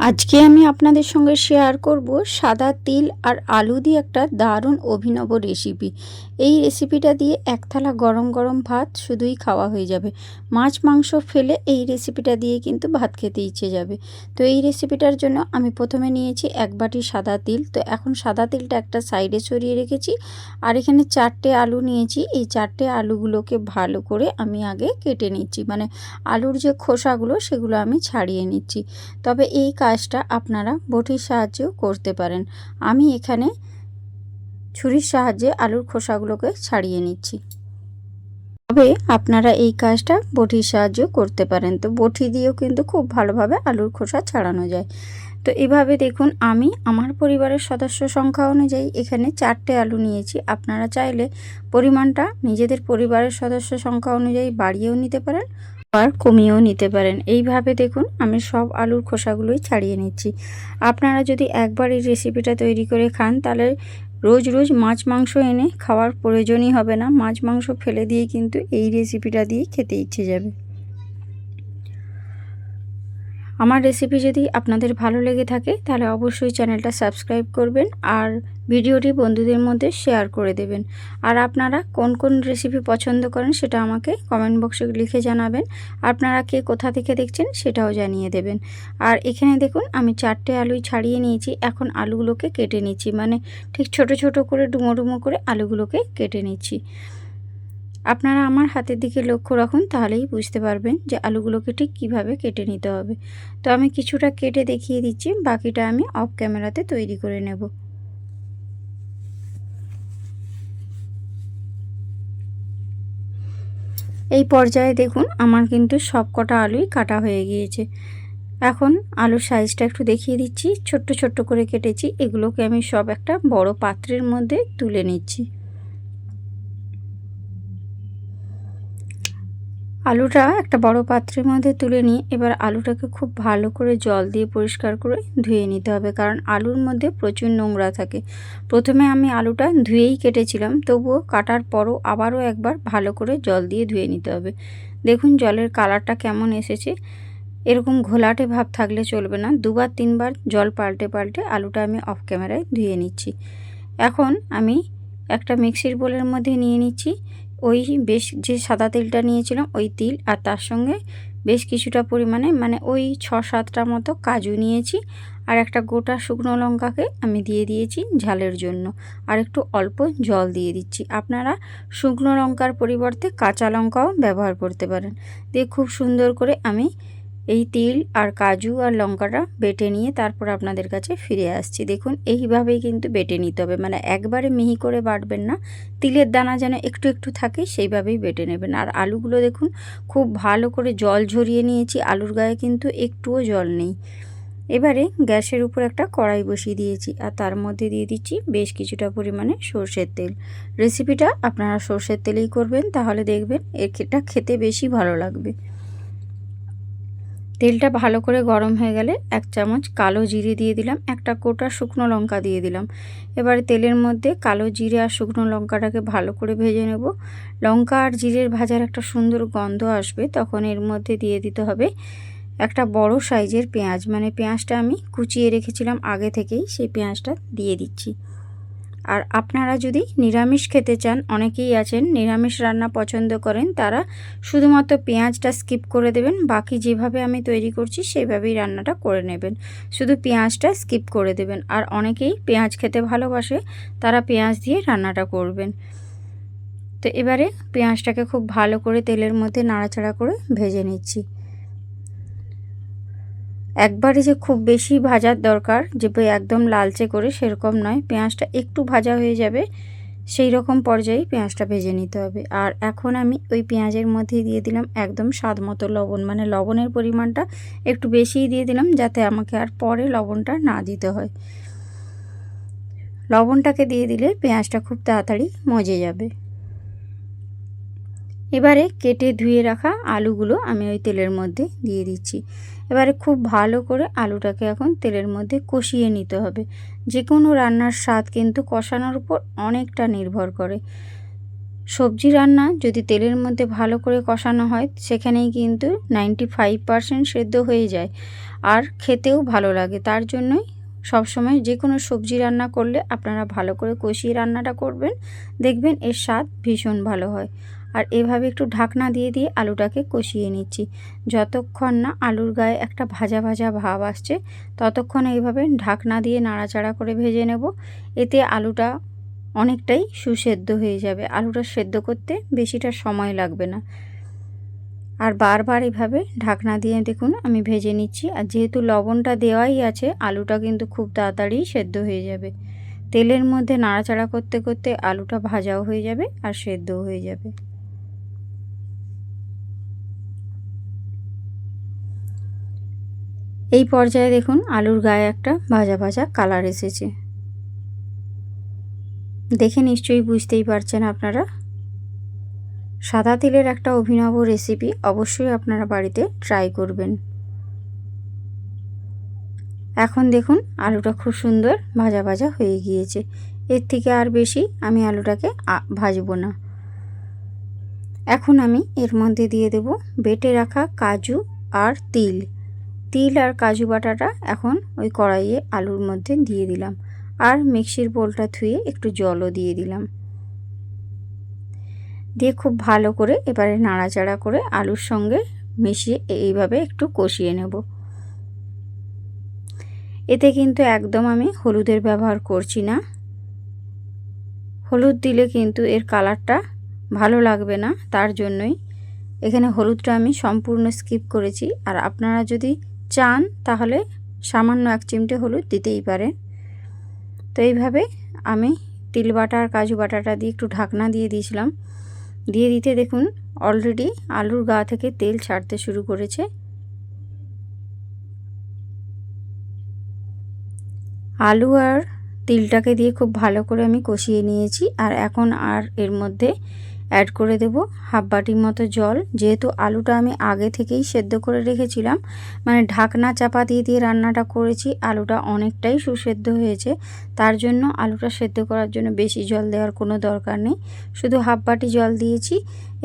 আজকে আমি আপনাদের সঙ্গে শেয়ার করব সাদা তিল আর আলু দিয়ে একটা দারুণ অভিনব রেসিপি। এই রেসিপিটা দিয়ে এক থালা গরম গরম ভাত শুধুই খাওয়া হয়ে যাবে। মাছ মাংস ফেলে এই রেসিপিটা দিয়ে কিন্তু ভাত খেতে ইচ্ছে যাবে। তো এই রেসিপিটার জন্য আমি প্রথমে নিয়েছি 1 বাটি সাদা তিল। তো এখন সাদা তিলটা একটা সাইডে সরিয়ে রেখেছি। আর এখানে 4টে আলু নিয়েছি। এই 4টে আলুগুলোকে ভালো করে আমি আগে কেটে নিচ্ছি, মানে আলুর যে খোসাগুলো সেগুলো আমি ছাড়িয়ে নিচ্ছি। তবে এই কাজটা আপনারা বটির সাহায্যেও করতে পারেন। আমি এখানে ছুরির সাহায্যে আলুর খোসাগুলোকে ছাড়িয়ে নিচ্ছি। তবে আপনারা এই কাজটা বটির সাহায্যেও করতে পারেন। তো বটি দিয়েও কিন্তু খুব ভালোভাবে আলুর খোসা ছাড়ানো যায়। তো এভাবে দেখুন, আমি আমার পরিবারের সদস্য সংখ্যা অনুযায়ী এখানে 4টে আলু নিয়েছি। আপনারা চাইলে পরিমাণটা নিজেদের পরিবারের সদস্য সংখ্যা অনুযায়ী বাড়িয়েও নিতে পারেন আর কমিয়েও নিতে পারেন। এইভাবে দেখুন আমি সব আলুর খোসাগুলোই ছাড়িয়ে নিচ্ছি। আপনারা যদি একবার এই রেসিপিটা তৈরি করে খান তাহলে রোজ রোজ মাছ মাংস এনে খাওয়ার প্রয়োজনই হবে না। মাছ মাংস ফেলে দিয়ে কিন্তু এই রেসিপিটা দিয়ে খেতে ইচ্ছে যাবে। আমার রেসিপি যদি আপনাদের ভালো লেগে থাকে তাহলে অবশ্যই চ্যানেলটা সাবস্ক্রাইব করবেন আর ভিডিওটি বন্ধুদের মধ্যে শেয়ার করে দেবেন। আর আপনারা কোন কোন রেসিপি পছন্দ করেন সেটা আমাকে কমেন্ট বক্সে লিখে জানাবেন। আপনারা কে কোথা থেকে দেখছেন সেটাও জানিয়ে দেবেন। আর এখানে দেখুন আমি 4টে আলুই ছাড়িয়ে নিয়েছি। এখন আলুগুলোকে কেটে নিচ্ছি, মানে ঠিক ছোট ছোট করে ডুমো ডুমো করে আলুগুলোকে কেটে নিচ্ছি। আপনারা আমার হাতের দিকে লক্ষ্য রাখুন, তাহলেই বুঝতে পারবেন যে আলুগুলোকে ঠিক কিভাবে কেটে নিতে হবে। তো আমি কিছুটা কেটে দেখিয়ে দিচ্ছি, বাকিটা আমি অফ ক্যামেরাতে তৈরি করে নেব। এই পর্যায়ে দেখুন আমার কিন্তু সব কটা আলুই কাটা হয়ে গিয়েছে। এখন আলুর সাইজটা একটু দেখিয়ে দিচ্ছি। ছোট্ট ছোট্ট করে কেটেছি। এগুলোকে আমি সব একটা বড় পাত্রের মধ্যে তুলে নিচ্ছি। আলুটা একটা বড় পাত্রের মধ্যে তুলে নিয়ে এবার আলুটাকে খুব ভালো করে জল দিয়ে পরিষ্কার করে ধুয়ে নিতে হবে, কারণ আলুর মধ্যে প্রচুর নোংরা থাকে। প্রথমে আমি আলুটা ধুয়েই কেটেছিলাম, তবুও কাটার পরও আবারও একবার ভালো করে জল দিয়ে ধুয়ে নিতে হবে। দেখুন জলের কালারটা কেমন এসেছে। এরকম ঘোলাটে ভাব থাকলে চলবে না। 2-3 বার জল পাল্টে পাল্টে আলুটা আমি অফ ক্যামেরায় ধুয়ে নিচ্ছি। এখন আমি একটা মিক্সির বোলের মধ্যে নিয়ে নিচ্ছি ওই বেশ যে সাদা তিলটা নিয়েছিলাম ওই তিল, আর তার সঙ্গে বেশ কিছুটা পরিমাণে মানে ওই 6-7টা মতো কাজু নিয়েছি। আর একটা গোটা শুকনো লঙ্কাকে আমি দিয়ে দিয়েছি ঝালের জন্য, আর একটু অল্প জল দিয়ে দিচ্ছি। আপনারা শুকনো লঙ্কার পরিবর্তে কাঁচা লঙ্কাও ব্যবহার করতে পারেন। দিয়ে খুব সুন্দর করে আমি এই তিল আর কাজু আর লঙ্কাটা বেটে নিয়ে তারপর আপনাদের কাছে ফিরে আসছি। দেখুন এইভাবেই কিন্তু বেটে নিতে হবে, মানে একবারে মিহি করে বাটবেন না। তিলের দানা যেন একটু একটু থাকে সেইভাবেই বেটে নেবেন। আর আলুগুলো দেখুন খুব ভালো করে জল ঝরিয়ে নিয়েছি। আলুর গায়ে কিন্তু একটুও জল নেই। এবারে গ্যাসের উপর একটা কড়াই বসিয়ে দিয়েছি আর তার মধ্যে দিয়ে দিচ্ছি বেশ কিছুটা পরিমাণে সর্ষের তেল। রেসিপিটা আপনারা সর্ষের তেলেই করবেন, তাহলে দেখবেন এটা খেতে বেশি ভালো লাগবে। তেলটা ভালো করে গরম হয়ে গেলে 1 চামচ কালো জিরে দিয়ে দিলাম, একটা গোটা শুকনো লঙ্কা দিয়ে দিলাম। এবারে তেলের মধ্যে কালো জিরে আর শুকনো লঙ্কাটাকে ভালো করে ভেজে নেব। লঙ্কা আর জিরের ভাজার একটা সুন্দর গন্ধ আসবে, তখন এর মধ্যে দিয়ে দিতে হবে একটা বড় সাইজের পেঁয়াজ, মানে পেঁয়াজটা আমি কুচিয়ে রেখেছিলাম আগে থেকেই, সেই পেঁয়াজটা দিয়ে দিচ্ছি। আর আপনারা যদি নিরামিষ খেতে চান, অনেকেই আছেন নিরামিষ রান্না পছন্দ করেন, তারা শুধুমাত্র পেঁয়াজটা স্কিপ করে দেবেন। বাকি যেভাবে আমি তৈরি করছি সেইভাবেই রান্নাটা করে নেবেন, শুধু পেঁয়াজটা স্কিপ করে দেবেন। আর অনেকেই পেঁয়াজ খেতে ভালোবাসে, তারা পেঁয়াজ দিয়ে রান্নাটা করবেন। তো এবারে পেঁয়াজটাকে খুব ভালো করে তেলের মধ্যে নাড়াচাড়া করে ভেজে নিচ্ছি। একবারে যে খুব বেশি ভাজার দরকার, যে একদম লালচে করে সেরকম নয়, পেঁয়াজটা একটু ভাজা হয়ে যাবে সেই রকম পর্যায়ে পেঁয়াজটা ভেজে নিতে হবে। আর এখন আমি ওই পেঁয়াজের মধ্যে দিয়ে দিলাম একদম স্বাদ মতো লবণ, মানে লবণের পরিমাণটা একটু বেশিই দিয়ে দিলাম যাতে আমাকে আর পরে লবণটা না দিতে হয়। লবণটাকে দিয়ে দিলে পেঁয়াজটা খুব তাড়াতাড়ি মজে যাবে। এবারে কেটে ধুয়ে রাখা আলুগুলো আমি ওই তেলের মধ্যে দিয়ে দিচ্ছি। এবারে খুব ভালো করে আলুটাকে এখন তেলের মধ্যে কষিয়ে নিতে হবে। যে কোনো রান্নার স্বাদ কিন্তু কষানোর উপর অনেকটা নির্ভর করে। সবজি রান্না যদি তেলের মধ্যে ভালো করে কষানো হয় সেখানেই কিন্তু 95% সেদ্ধ হয়ে যায়। আর খেতেও ভালো লাগে। তার জন্যই সবসময় যে কোনো সবজি রান্না করলে আপনারা ভালো করে কষিয়ে রান্নাটা করবেন, দেখবেন এর স্বাদ ভীষণ ভালো হয়। আর এভাবে একটু ঢাকনা দিয়ে দিয়ে আলুটাকে কষিয়ে নিচ্ছি। যতক্ষণ না আলুর গায়ে একটা ভাজা ভাজা ভাব আসছে ততক্ষণ এইভাবে ঢাকনা দিয়ে নাড়াচাড়া করে ভেজে নেব। এতে আলুটা অনেকটাই সুসেদ্ধ হয়ে যাবে। আলুটা সেদ্ধ করতে বেশিটা সময় লাগবে না। আর বারবার এভাবে ঢাকনা দিয়ে দেখুন আমি ভেজে নিচ্ছি। আর যেহেতু লবণটা দেওয়াই আছে, আলুটা কিন্তু খুব তাড়াতাড়ি সেদ্ধ হয়ে যাবে। তেলের মধ্যে নাড়াচাড়া করতে করতে আলুটা ভাজাও হয়ে যাবে আর সেদ্ধও হয়ে যাবে। এই পর্যায়ে দেখুন আলুর গায়ে একটা ভাজা ভাজা কালার এসেছে। দেখে নিশ্চয়ই বুঝতেই পারছেন আপনারা। সাদা তিলের একটা অভিনব রেসিপি, অবশ্যই আপনারা বাড়িতে ট্রাই করবেন। এখন দেখুন আলুটা খুব সুন্দর ভাজা ভাজা হয়ে গিয়েছে। এর থেকে আর বেশি আমি আলুটাকে ভাজবো না। এখন আমি এর মধ্যে দিয়ে দেব বেটে রাখা কাজু আর তিল। তিল আর কাজু বাটাটা এখন ওই কড়াইয়ে আলুর মধ্যে দিয়ে দিলাম। আর মিক্সির বোলটা ধুয়ে একটু জলও দিয়ে দিলাম। দিয়ে খুব ভালো করে এবারে নাড়াচাড়া করে আলুর সঙ্গে মিশিয়ে এইভাবে একটু কষিয়ে নেব। এতে কিন্তু একদম আমি হলুদের ব্যবহার করছি না। হলুদ দিলে কিন্তু এর কালারটা ভালো লাগবে না, তার জন্যই এখানে হলুদটা আমি সম্পূর্ণ স্কিপ করেছি। আর আপনারা যদি চান তাহলে সামান্য 1 চিমটে হলুদ দিতেই পারেন। তো এইভাবে আমি তিল বাটা আর কাজু বাটাটা দিয়ে একটু ঢাকনা দিয়ে দিয়েছিলাম। দিয়ে দিতে দেখুন অলরেডি আলুর গা থেকে তেল ছাড়তে শুরু করেছে। আলু আর তিলটাকে দিয়ে খুব ভালো করে আমি কষিয়ে নিয়েছি। আর এখন আর এর মধ্যে অ্যাড করে দেব হাফ বাটির মতো জল। যেহেতু আলুটা আমি আগে থেকেই সেদ্ধ করে রেখেছিলাম, মানে ঢাকনা চাপা দিয়ে দিয়ে রান্নাটা করেছি, আলুটা অনেকটাই সুসেদ্ধ হয়েছে। তার জন্য আলুটা সেদ্ধ করার জন্য বেশি জল দেওয়ার কোনো দরকার নেই, শুধু হাফ বাটি জল দিয়েছি।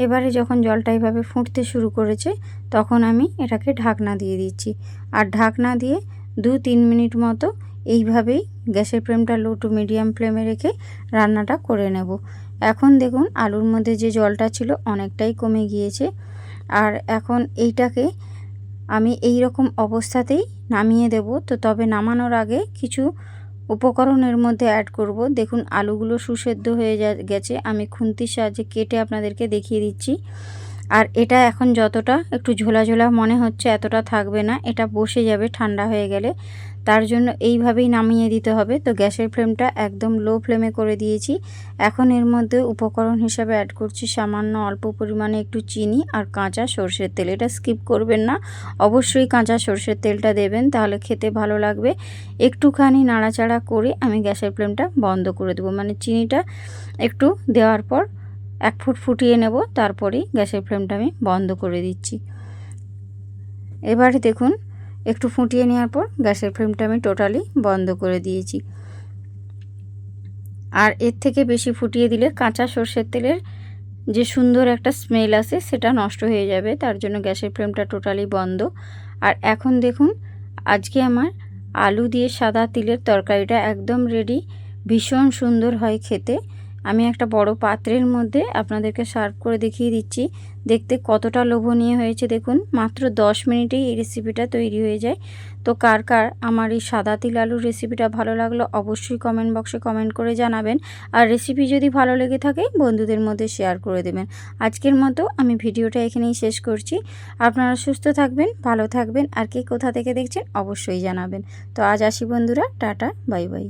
এবারে যখন জলটা এইভাবে ফুটতে শুরু করেছে তখন আমি এটাকে ঢাকনা দিয়ে দিচ্ছি। আর ঢাকনা দিয়ে 2-3 মিনিট মতো এইভাবেই গ্যাসের ফ্লেমটা লো টু মিডিয়াম ফ্লেমে রেখে রান্নাটা করে নেব। এখন দেখুন আলুর মধ্যে যে জলটা ছিল অনেকটাই কমে গিয়েছে। আর এখন এইটাকে আমি এই রকম অবস্থাতেই নামিয়ে দেব। তো তবে নামানোর আগে কিছু উপকরণের মধ্যে অ্যাড করব। দেখুন আলুগুলো সুসেদ্ধ হয়ে গেছে, আমি খুন্তির সাহায্যে কেটে আপনাদেরকে দেখিয়ে দিচ্ছি। আর এটা এখন যতটা একটু ঝোলা ঝোলা মনে হচ্ছে এতটা থাকবে না, এটা বসে যাবে ঠান্ডা হয়ে গেলে। তার জন্য এইভাবেই নামিয়ে দিতে হবে। তো গ্যাসের ফ্লেমটা একদম লো ফ্লেমে করে দিয়েছি। এখন এর মধ্যে উপকরণ হিসাবে অ্যাড করছি সামান্য অল্প পরিমাণে একটু চিনি আর কাঁচা সরষের তেল। এটা স্কিপ করবেন না, অবশ্যই কাঁচা সরষের তেলটা দেবেন, তাহলে খেতে ভালো লাগবে। একটুখানি নাড়াচাড়া করে আমি গ্যাসের ফ্লেমটা বন্ধ করে দেবো, মানে চিনিটা একটু দেওয়ার পর 1 ফুট ফুটিয়ে নেব, তারপরেই গ্যাসের ফ্লেমটা আমি বন্ধ করে দিচ্ছি। এবারে দেখুন একটু ফুটিয়ে নেওয়ার পর গ্যাসের ফ্লেমটা আমি টোটালি বন্ধ করে দিয়েছি। আর এর থেকে বেশি ফুটিয়ে দিলে কাঁচা সরষের তেলের যে সুন্দর একটা স্মেল আসে সেটা নষ্ট হয়ে যাবে, তার জন্য গ্যাসের ফ্লেমটা টোটালি বন্ধ। আর এখন দেখুন আজকে আমার আলু দিয়ে সাদা তিলের তরকারিটা একদম রেডি। ভীষণ সুন্দর হয় খেতে। আমি একটা বড় পাত্রের মধ্যে আপনাদেরকে সার্ভ করে দেখিয়ে দিচ্ছি দেখতে কতটা লোভনীয় হয়েছে। দেখুন মাত্র 10 মিনিটেই এই রেসিপিটা তৈরি হয়ে যায়। তো কার কার আমার এই সাদা তিল আলুর রেসিপিটা ভালো লাগলো অবশ্যই কমেন্ট বক্সে কমেন্ট করে জানাবেন। আর রেসিপি যদি ভালো লেগে থাকে বন্ধুদের মধ্যে শেয়ার করে দেবেন। আজকের মতো আমি ভিডিওটা এখানেই শেষ করছি। আপনারা সুস্থ থাকবেন, ভালো থাকবেন, আর কে কোথা থেকে দেখছেন অবশ্যই জানাবেন। তো আজ আসি বন্ধুরা, টাটা, বাই বাই।